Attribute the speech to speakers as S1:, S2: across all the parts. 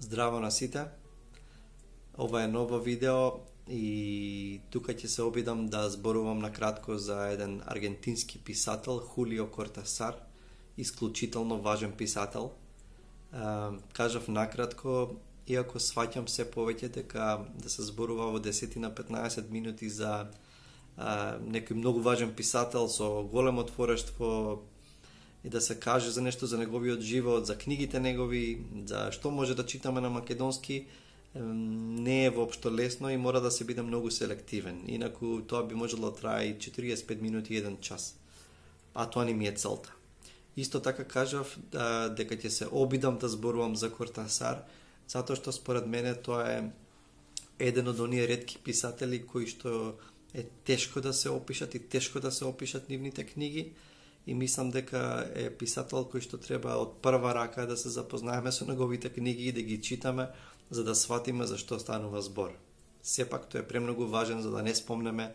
S1: Здраво на сите. Ова е ново видео и тука ќе се обидам да зборувам накратко за еден аргентински писател, Хулио Кортасар, исклучително важен писател. Кажав накратко, иако сваќам се повеќе дека да се зборува во 10 на 15 минути за некој многу важен писател со големо творештво и да се каже за нешто за неговиот живот, за книгите негови, за што може да читаме на македонски, не е воопшто лесно и мора да се биде многу селективен. Инаку тоа би можело да трае и 45 минути и 1 час. А тоа не ми е целта. Исто така кажав дека ќе се обидам да зборувам за Кортасар, затоа што според мене тоа е еден од оние ретки писатели кои што е тешко да се опишат и тешко да се опишат нивните книги. И мислам дека е писател кој што треба од прва рака да се запознаеме со неговите книги и да ги читаме, за да сватиме за што станува збор. Сепак тој е премногу важен за да не спомнеме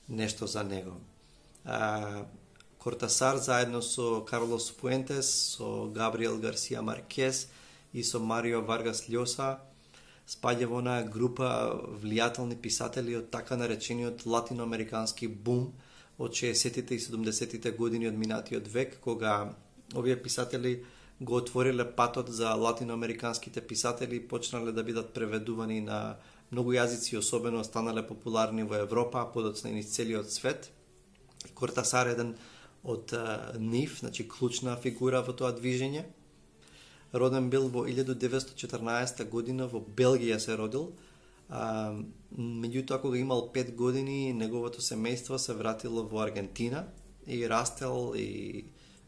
S1: нешто за него. Кортасар заедно со Карлос Пуентес, со Габриел Гарсија Маркес и со Марио Варгас Љоса спаѓа во онаа група влијателни писатели од така наречениот латиноамерикански бум од 60-тите и 70-тите години од минатиот век, кога овие писатели го отвориле патот за латиноамериканските писатели и почнале да бидат преведувани на многу јазици, особено станале популарни во Европа, а подоцна и низ целиот свет. Кортасар е еден од нив, значи клучна фигура во тоа движење. Роден бил во 1914 година, во Белгија се родил. Меѓутоа, кога имал 5 години, неговото семејство се вратило во Аргентина и растел и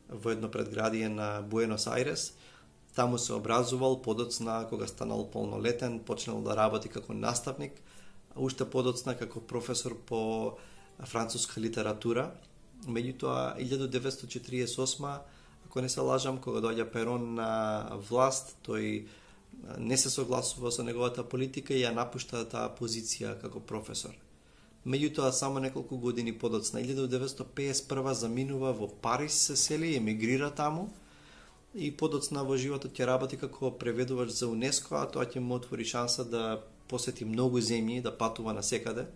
S1: во едно предградие на Буенос Ајрес. Таму се образувал, подоцна, кога станал полнолетен, почнал да работи како наставник, уште подоцна како професор по француска литература. Меѓутоа, 1948, ако не се лажам, кога доаѓа Перон на власт, тој не се согласува со неговата политика и ја напушта таа позиција како професор. Меѓутоа, само неколку години подоцна, 1951 заминува во Париз, се сели, емигрира таму и подоцна во животот ќе работи како преведувач за УНЕСКО, а тоа ќе му отвори шанса да посети многу земји, да патува насекаде.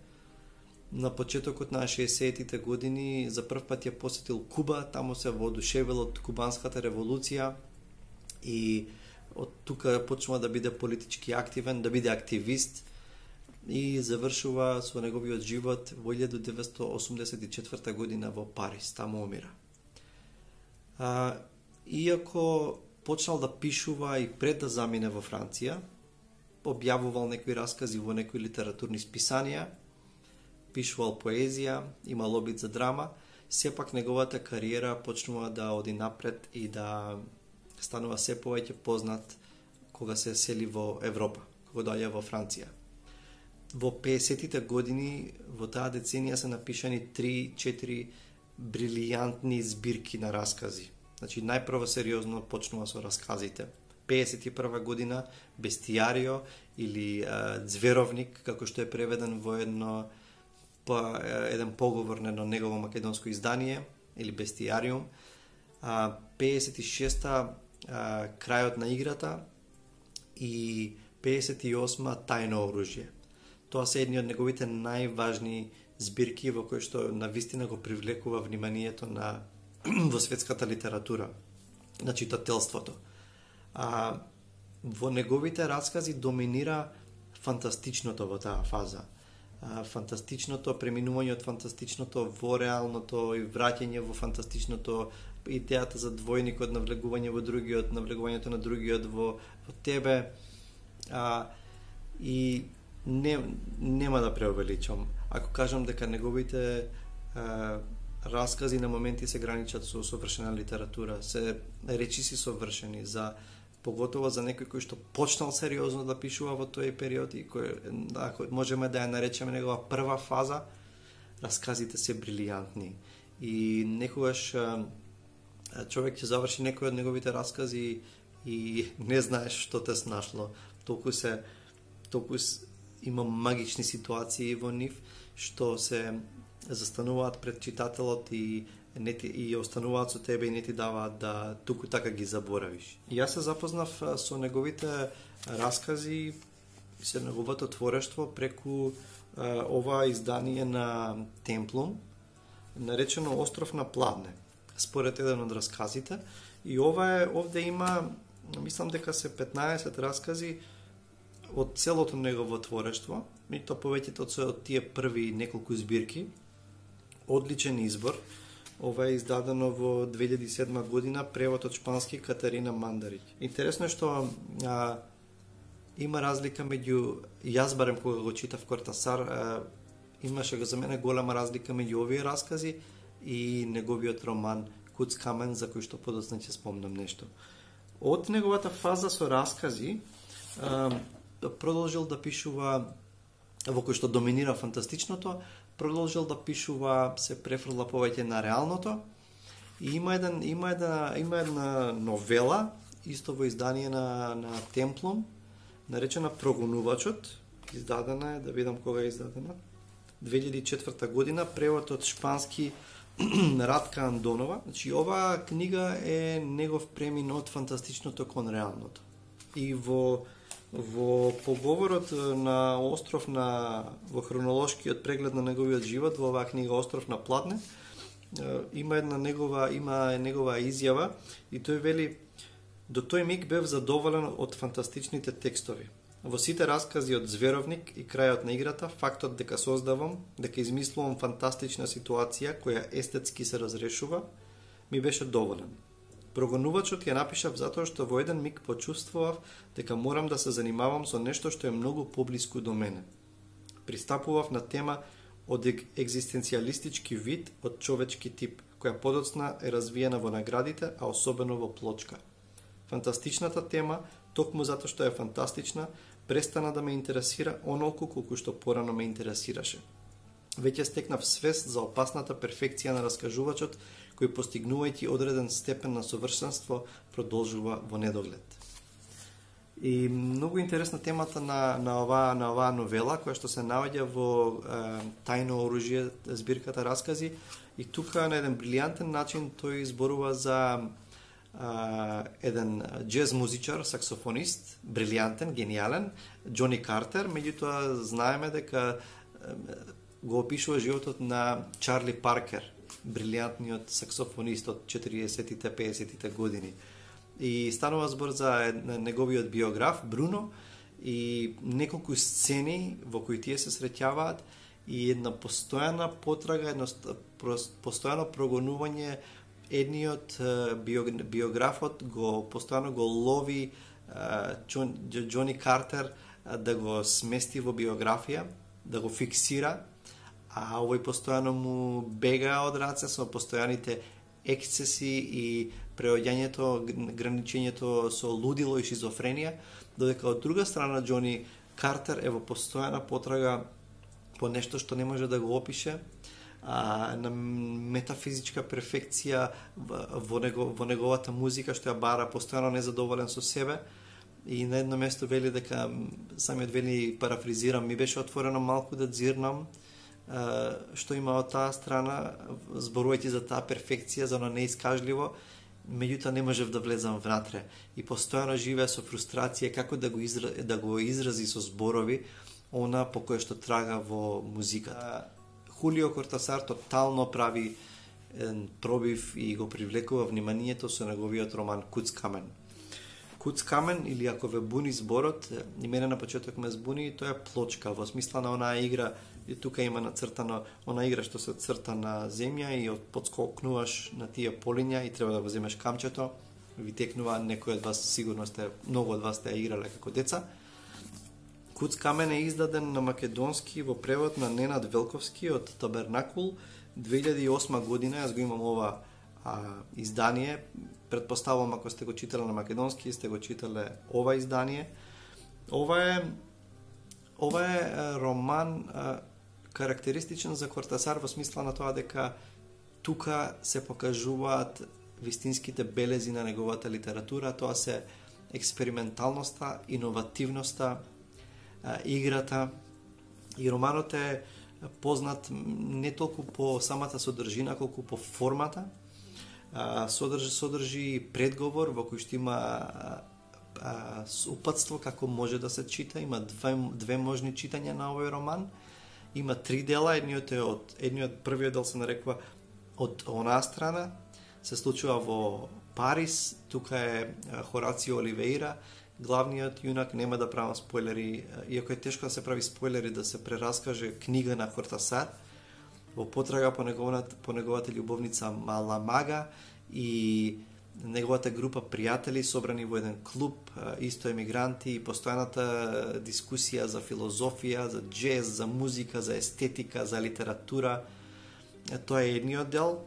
S1: На почетокот на 60-тите години за прв пат ја посетил Куба, таму се воодушевил од кубанската револуција и од тука почнува да биде политички активен, да биде активист и завршува со неговиот живот во 1984 година во Париз, таму умира. Иако почнал да пишува и пред да замине во Франција, објавувал некои раскази во некои литературни списанија, пишувал поезија, имал обид за драма, сепак неговата кариера почнува да оди напред и да станува се повеќе познат кога се сели во Европа, кога доаѓа во Франција. Во 50-тите години, во таа деценија се напишани 3-4 брилијантни збирки на раскази. Значи, најпрво сериозно почнува со расказите. 51 година Бестијарио или Зверовник, како што е преведен во еден поговор на негово македонско издание, или Бестијариум. 56-та крајот на играта и 58-та тајно оружје. Тоа се едни од неговите најважни збирки во кои што навистина го привлекува вниманието во светската литература, на читателството. Во неговите раскази доминира фантастичното во таа фаза. Фантастичното, преминување од фантастичното во реалното и враќање во фантастичното, идејата за двојникот, навлегување во другиот, навлегувањето на другиот во тебе. И нема да преувеличам ако кажам дека неговите раскази на моменти се граничат со совршена литература, се речиси совршени, поготово за некој кој што почнал сериозно да пишува во тој период и ако можеме да ја наречеме негова прва фаза, расказите се брилијантни. И некогаш човек ќе заврши некој од неговите раскази и не знаеш што те снашло. Толку има магични ситуации во нив што се застануваат пред читателот и и остануваат со тебе и не ти даваат да туку така ги заборавиш. И јас се запознав со неговите раскази, со неговото творештво преку ова издание на Темплум, наречено Остров на пладне, според еден од расказите. И овде има, мислам дека се 15 раскази од целото негово творештво, и то повеќето од тие први неколку збирки. Одличен избор. Ова е издадено во 2007 година, превод од шпански Катарина Мандарич. Интересно е што има разлика меѓу, јас барем кога го читав Кортасар, имаше за мене голема разлика меѓу овие раскази и неговиот роман Куц Камен, за кој што подоцна ќе спомнам нешто. Од неговата фаза со раскази, продолжил да пишува, во кој што доминира фантастичното, продолжил да пишува, се префрла повеќе на реалното. И има една новела, исто во издание на Темплум, наречена Прогонувачот, издадена е, да видам кога е издадена, 2004 година, превод од шпански Радка Андонова. Значи, оваа книга е негов премин од фантастичното кон реалното. И во поговорот на Остров во хронолошкиот преглед на неговиот живот, во оваа книга Остров на пладне, има негова изјава и тој вели: до тој миг бев задоволен од фантастичните текстови. Во сите раскази од Зверовник и Крајот на играта, фактот дека создавам, дека измислувам фантастична ситуација која естетски се разрешува, ми беше доволен. Прогонувачот ја напишав затоа што во еден миг почувствував дека морам да се занимавам со нешто што е многу поблиску до мене. Пристапував на тема од екзистенцијалистички вид, од човечки тип, која подоцна е развиена во наградите, а особено во Плочка. Фантастичната тема, токму затоа што е фантастична, престана да ме интересира онолку колку што порано ме интересираше. Веќе стекнав свест за опасната перфекција на раскажувачот, кој постигнувајќи одреден степен на совршенство продолжува во недоглед. И многу интересна темата на оваа новела, која што се наоѓа во Тајно оружје, збирката раскази, и тука на еден брилијантен начин тој изборува за еден джез музичар, саксофонист, брилијантен, гениален, Џони Картер. Меѓутоа знаеме дека го опишува животот на Чарли Паркер, брилијантниот саксофонист од 40-тите, 50-тите години. И станува збор за неговиот биограф, Бруно, и неколку сцени во кои тие се среќаваат и една постојана потрага, постојано прогонување. Едниот биографот постојано го лови Џони Картер да го смести во биографија, да го фиксира, а овој постојано му бега од раце со постојаните ексцеси и преоѓањето, граничењето со лудило и шизофренија, додека од друга страна Џони Картер е во постојана потрага по нешто што не може да го опише, на метафизичка перфекција во неговата музика, што ја бара, постојано незадоволен со себе. И на едно место вели дека, самиот вели, парафризирам, ми беше отворено малку да дзирнам што има од таа страна, зборувајќи за таа перфекција, за оно неискажливо, меѓутоа не можев да влезам внатре. И постојано живее со фрустрација како да го изрази со зборови она по кое што трага во музиката. Хулио Кортасар тотално прави пробив и го привлекува вниманието со неговиот роман Куц Камен. Куц Камен, или ако ве буни зборот, и мене на почеток ме збуни, тоа е плочка, во смисла на онаа игра, и тука има нацртано, онаа игра што се црта на земја и подскокнуваш на тие полиња и треба да го земеш камчето, ви текнува, некој од вас сигурно многу од вас сте ја играле како деца. Куц Камен е издаден на македонски во превод на Ненад Велковски од Табернакул 2008 година. Јас го имам ова издание. Предпоставувам, ако сте го читале на македонски, сте го читале ова издание. Ова е роман карактеристичен за Кортасар во смисла на тоа дека тука се покажуваат вистинските белези на неговата литература. Тоа се експерименталноста, иновативноста, играта, и романот е познат не толку по самата содржина, колку по формата. Содржи предговор во кој што има упатство како може да се чита. Има две можни читања на овој роман. Има 3 дела, првиот дел се нарекува Од онаа страна, се случува во Париз, тука е Хорацио Оливеира, главниот јунак, нема да правам спойлери, иако е тешко да се прави спойлери, да се прераскаже книга на Кортасар, во потрага по неговата љубовница Маламага и неговата група пријатели собрани во еден клуб, исто емигранти, и постојаната дискусија за филозофија, за джез, за музика, за естетика, за литература. Тоа е едниот дел.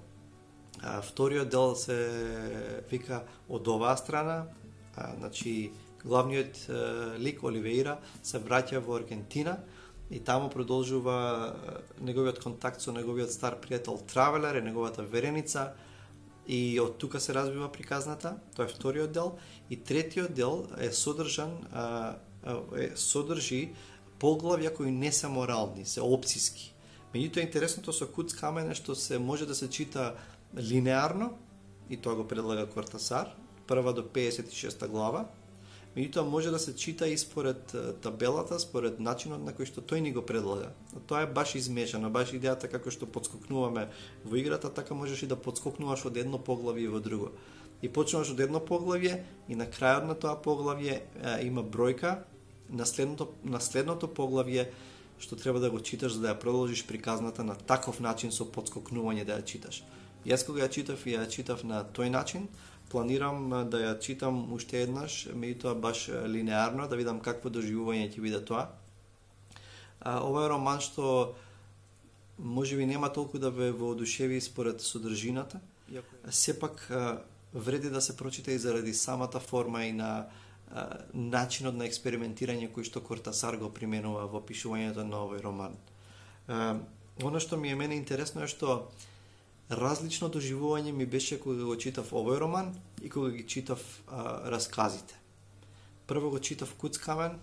S1: Вториот дел се вика Од оваа страна. Значи, главниот лик Оливеира се враќа во Аргентина и таму продолжува неговиот контакт со неговиот стар пријател Травелер и неговата вереница, и од тука се развива приказната. Тоа е вториот дел. И третиот дел е содржи поглавја кои не се морални, се опциски. Меѓутоа, интересното со Куц Камен е што се може да се чита линеарно, и тоа го предлага Кортасар, 1 до 56 глава. Меѓутоа, може да се чита и според табелата, според начинот на кој што тој ни го предлага. Тоа е баш измешано, баш идејата како што подскокнуваме во играта, така можеш и да подскокнуваш од едно поглавје во друго. И почнуваш од едно поглавје и на крајот на тоа поглавје има бројка, на следното поглавје што треба да го читаш за да ја продолжиш приказната на таков начин со подскокнување да ја читаш. Јас кога ја читав на тој начин, планирам да ја читам уште еднаш, меѓутоа баш линеарно, да видам какво доживување ќе биде тоа. Ова е роман што можеби нема толку да ве воодушеви според содржината, сепак вреди да се прочита и заради самата форма и на начинот на експериментирање кој што Кортасар го применува во пишувањето на овој роман. Оно што ми е мене интересно е што различно доживување ми беше кога го читав овој роман и кога ги читав расказите. Прво го читав Куц Камен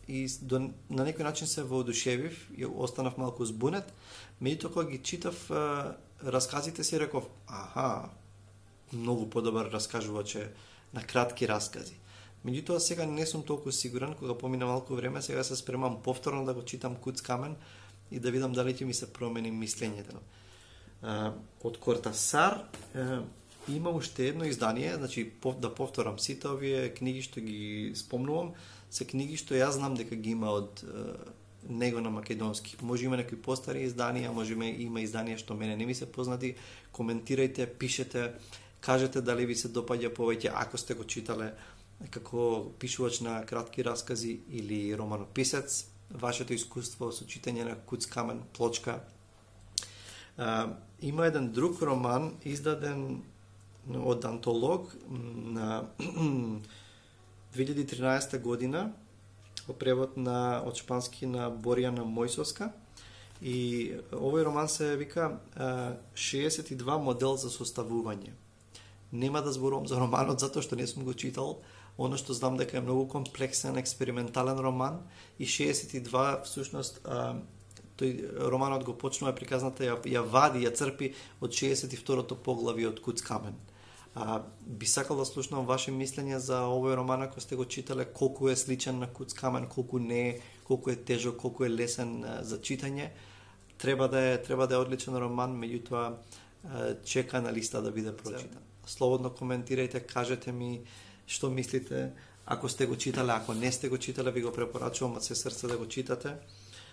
S1: и на некој начин се воодушевив и останав малку збунет, меѓутоа кога ги читав расказите си реков, многу подобар раскажувач е на кратки раскази. Меѓутоа сега не сум толку сигурен, кога помина малку време, сега се спремам повторно да го читам Куц Камен и да видам дали ќе ми се промени мислењето. Од Кортасар има уште едно издание, значи да повторам, сите овие книги што ги спомнувам, се книги што јас знам дека ги има од него на македонски. Може има некои постари изданија, може има изданија што мене не ми се познати. Коментирајте, пишете, кажете дали ви се допаѓа повеќе ако сте го читале како пишувач на кратки раскази или романописец, вашето искуство со читање на Куц Камен, Плочка. Има еден друг роман издаден од антолог на 2013 година во превод од шпански на Боријана Мојсовска, и овој роман се вика 62 модел за составување. Нема да зборувам за романот затоа што не сум го читал. Оно што знам дека е многу комплексен, експериментален роман, и 62 всушност тој романот го почнува приказната, ја вади, ја црпи од 62-то поглавје од Куц Камен. Би сакал да слушнам ваше мислење за овој роман ако сте го читале, колку е сличен на Куц Камен, колку не е, колку е тежок, колку е лесен за читање. Треба да е одличен роман, меѓутоа чека на листа да биде прочитан. Слободно коментирајте, кажете ми што мислите, ако сте го читале, ако не сте го читале, ви го препорачувам од се срце да го читате.